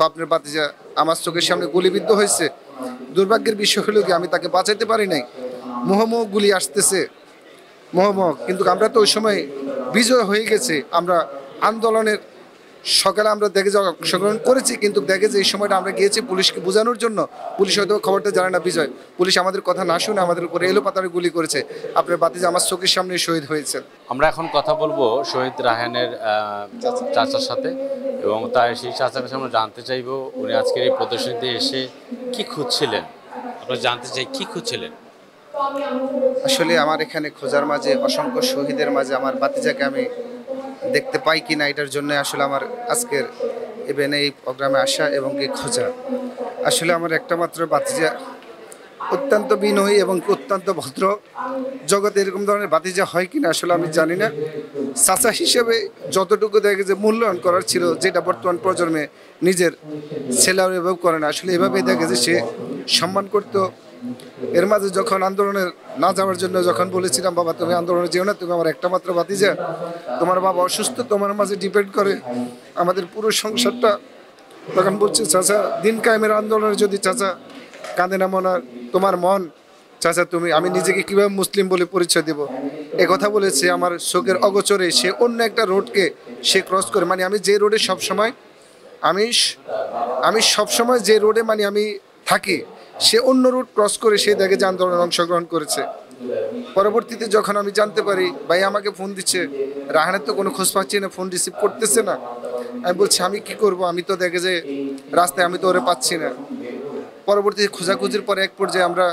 আপনার বাতিজা আমার চোখের সামনে গুলিবিদ্ধ হয়েছে। দুর্ভাগ্যের বিষয় হলো কি আমি তাকে বাঁচাইতে পারি নাই। মুহুর্মুহু গুলি আসতেছে, মুহুর্মুহু, কিন্তু আমরা তো ওই সময় বিজয় হয়ে গেছে। আমরা আন্দোলনের সকালে আমরা দেখে যে অংশগ্রহণ করেছি, কিন্তু দেখে যে এই সময়টা আমরা গিয়েছি পুলিশকে বোঝানোর জন্য। পুলিশ হয়তো খবরটা জানে না বিজয়। পুলিশ আমাদের কথা না শুনে আমাদের উপরে এলোপাতাড়ি গুলি করেছে। আপনার বাতিজা আমার চোখের সামনে শহীদ হয়েছে। আমরা এখন কথা বলবো শহীদ রায়হানের চাচার সাথে, এবং তাই সেই চাচার কাছে আমরা জানতে চাইবো উনি আজকের এই প্রদর্শনীতে এসে কি খুঁজছিলেন। আমরা জানতে চাই কি খুঁজছিলেন। আসলে আমার এখানে খোঁজার মাঝে, অসংখ্য শহীদের মাঝে আমার বাতিজাকে আমি দেখতে পাই কিনা, এটার জন্য আসলে আমার আজকের ইভেন্টে এই প্রোগ্রামে আসা এবং কি খোঁজা। আসলে আমার একটা মাত্র বাতিজা, অত্যন্ত বিনয়ী এবং অত্যন্ত ভদ্র। জগতে এরকম ধরনের বাতিজা হয় কিনা আসলে আমি জানি না। চাচা হিসেবে যতটুকু দেখে যে মূল্যায়ন করার ছিল, যেটা বর্তমান প্রজন্মে নিজের ছেলেও এভাবে করে না, আসলে এভাবেই দেখে যে সে সম্মান করতো। এর মাঝে যখন আন্দোলনের না যাওয়ার জন্য যখন বলেছিলাম, বাবা তুমি আন্দোলনে যেও না, তুমি আমার একটা মাত্র বাতিজা, তোমার বাবা অসুস্থ, তোমার মাঝে ডিপেন্ড করে আমাদের পুরো সংসারটা, তখন বলছে চাচা দিন কায়েমের আন্দোলনে যদি চাচা কাঁদে না মনে তোমার মন, চাচা তুমি, আমি নিজেকে কিভাবে মুসলিম বলে পরিচয় দেব। এ কথা বলেছে আমার চোখের অগোচরে। সে অন্য একটা রোডকে সে ক্রস করে, মানে আমি যে রোডে সবসময় আমি সবসময় যে রোডে মানে আমি থাকি, সে অন্য রুট ক্রস করে সে দেখে যে আন্দোলনে অংশগ্রহণ করেছে। পরবর্তীতে যখন আমি জানতে পারি ভাই আমাকে ফোন দিচ্ছে, রাহানের তো কোনো খোঁজ পাচ্ছি না, ফোন রিসিভ করতেছে না। আমি বলছি আমি কি করব, আমি তো দেখে যে রাস্তায় আমি তো ওরে পাচ্ছি না। পরবর্তীতে খোঁজাখুঁজির পরে এক পর্যায়ে আমরা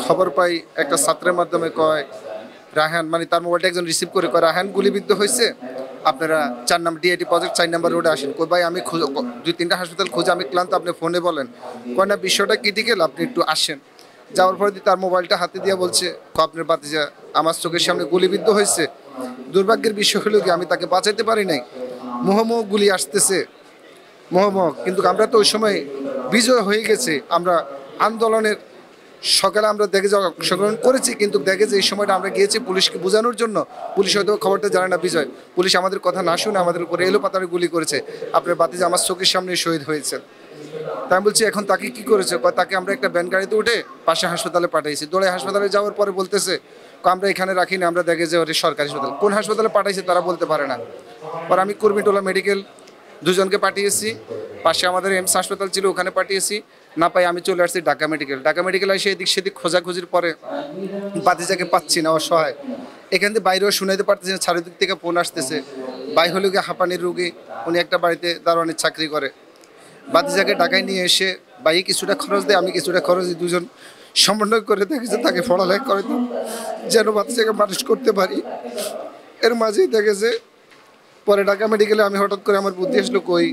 খবর পাই, একটা ছাত্রের মাধ্যমে কয় রাহান, মানে তার মোবাইলটা একজন রিসিভ করে কয় রাহান গুলিবিদ্ধ হয়েছে, আপনারা 4 নম্বর ডিআইটি প্রজেক্ট 4 নম্বর রোডে আসেন। কই ভাই আমি 2-3টা হাসপাতাল খুঁজে আমি ক্লান্ত, আপনি ফোনে বলেন। কয় না বিষয়টা ক্রিটিক্যাল, আপনি একটু আসেন। যাওয়ার পরে তার মোবাইলটা হাতে দিয়ে বলছে আপনার বাতিজা আমার চোখের সামনে গুলিবিদ্ধ হয়েছে। দুর্ভাগ্যের বিষয় হলো কি আমি তাকে বাঁচাইতে পারি নাই। মুহুর্মুহু গুলি আসতেছে, মুহুর্মুহু, কিন্তু আমরা তো ওই সময় বিজয় হয়ে গেছে। আমরা আন্দোলনের সকালে আমরা দেখে যে অংশগ্রহণ করেছি, কিন্তু দেখে যে এই সময়টা আমরা গিয়েছি পুলিশকে বোঝানোর জন্য। পুলিশ হয়তো খবরটা জানে না বিজয়। পুলিশ আমাদের কথা না শুনে আমাদের উপরে এলোপাতাড়ি গুলি করেছে। আপনার বাতিজা আমার চোখের সামনে শহীদ হয়েছে। তাই আমি বলছি এখন তাকে কি করেছে, তাকে আমরা একটা ভ্যান গাড়িতে উঠে পাশে হাসপাতালে পাঠাইছি। দৌড়ে হাসপাতালে যাওয়ার পরে বলতেছে আমরা এখানে রাখি না, আমরা দেখে যে ওটা সরকারি হাসপাতাল। কোন হাসপাতালে পাঠাইছে তারা বলতে পারে না। পর আমি কুর্মিটোলা মেডিকেল দুজনকে পাঠিয়েছি, পাশে আমাদের এমস হাসপাতাল ছিল ওখানে পাঠিয়েছি। না পাই আমি চলে আসছি ঢাকা মেডিকেল। ঢাকা মেডিকেল এসে এদিক সেদিক খোঁজাখুঁজির পরে বাতিজাকে পাচ্ছি না, অসহায়। এখান থেকে বাইরেও শুনাইতে পারতেছি না, চারিদিক থেকে ফোন আসতেছে। ভাই হলো গিয়ে হাঁপানির রুগী, উনি একটা বাড়িতে দারোয়ানের চাকরি করে। বাতিজাকে ঢাকায় নিয়ে এসে ভাই কিছুটা খরচ দেয়, আমি কিছুটা খরচ দিই, দুজন সমন্বয় করে দেখেছে তাকে পড়ালেখা করে দিই যেন বাতিজাকে মানুষ করতে পারি। এর মাঝেই দেখেছে পরে ঢাকা মেডিকেলে আমি হঠাৎ করে আমার বুদ্ধি আসলো কই,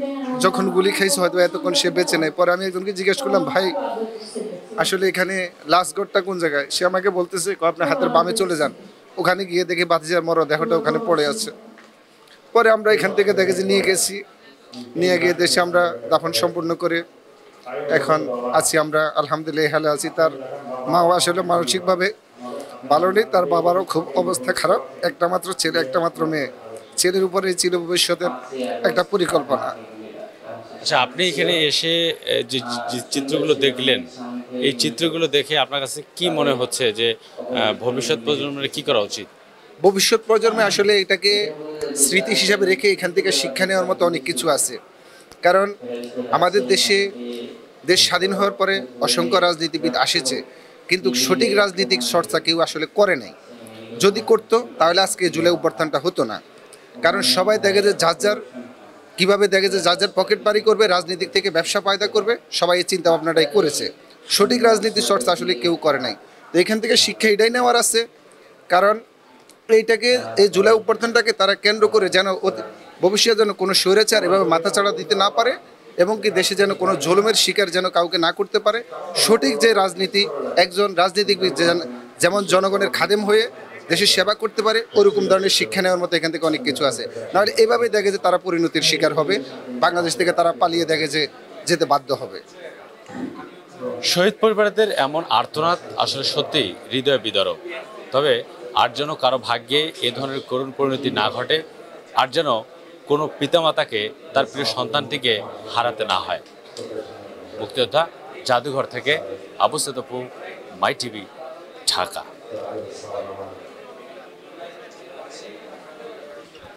যখন গুলি খাইছে হয়তো এতক্ষণ সে বেঁচে নেয়। পরে আমি একজনকে জিজ্ঞেস করলাম ভাই আসলে এখানে লাস্ট গড়টা কোন জায়গায়, সে আমাকে বলতেছে আপনার হাতের বামে চলে যান, ওখানে গিয়ে দেখি বাতিজার মরদেহটা ওখানে পড়ে আছে। পরে আমরা এখান থেকে দেখেছি নিয়ে গেছি, নিয়ে গিয়ে দেশে আমরা দাফন সম্পূর্ণ করে এখন আছি আমরা আলহামদুলিল্লাহ হালে আছি। তার মাও আসলে মানসিকভাবে ভালো নেই, তার বাবারও খুব অবস্থা খারাপ। একটা মাত্র ছেলে, একটা মাত্র মেয়ে। ছেলের উপরে ছিল ভবিষ্যতের একটা পরিকল্পনা। আচ্ছা, আপনি এখানে এসে যে চিত্রগুলো দেখলেন, এই চিত্রগুলো দেখে আপনার কাছে কি মনে হচ্ছে যে ভবিষ্যৎ প্রজন্মের কি করা উচিত? ভবিষ্যৎ প্রজন্মে আসলে এটাকে স্মৃতি হিসাবে রেখে এখান থেকে শিক্ষা নেওয়ার মতো অনেক কিছু আছে। কারণ আমাদের দেশ স্বাধীন হওয়ার পরে অসংখ্য রাজনীতিবিদ আসেছে, কিন্তু সঠিক রাজনীতিক চর্চা কেউ আসলে করে নাই। যদি করতো তাহলে আজকে জুলাই অভ্যুত্থানটা হতো না। কারণ সবাই দেখে যে যার কীভাবে দেখে যে যার পকেট বাড়ি করবে, রাজনীতিক থেকে ব্যবসা পায়দা করবে, সবাই এই চিন্তা ভাবনাটাই করেছে। সঠিক রাজনীতির চর্চা আসলে কেউ করে নাই। তো এখান থেকে শিক্ষা এটাই নেওয়ার আছে, কারণ এইটাকে এই জুলাই অভ্যুত্থানটাকে তারা কেন্দ্র করে যেন ভবিষ্যতে যেন কোনো স্বৈরাচার এভাবে মাথাচাড়া দিতে না পারে, এবং কি দেশে যেন কোনো জুলুমের শিকার যেন কাউকে না করতে পারে। সঠিক যে রাজনীতি, একজন রাজনীতিবিদ যেমন জনগণের খাদেম হয়ে দেশের সেবা করতে পারে, ওরকম ধরনের শিক্ষা নেওয়ার মতো এখান থেকে অনেক কিছু আছে। নাহলে এভাবে দেখে যে তারা পরিণতির শিকার হবে, বাংলাদেশ থেকে তারা পালিয়ে দেখে যে যেতে বাধ্য হবে। শহীদ পরিবারদের এমন আর্তনাদ আসলে সত্যিই হৃদয় বিদারক। তবে আর যেন কারো ভাগ্যে এ ধরনের করুণ পরিণতি না ঘটে, আর যেন কোনো পিতামাতাকে তার প্রিয় সন্তানটিকে হারাতে না হয়। মুক্তিযোদ্ধা জাদুঘর থেকে আবু সেতপু, মাই টিভি, ঢাকা।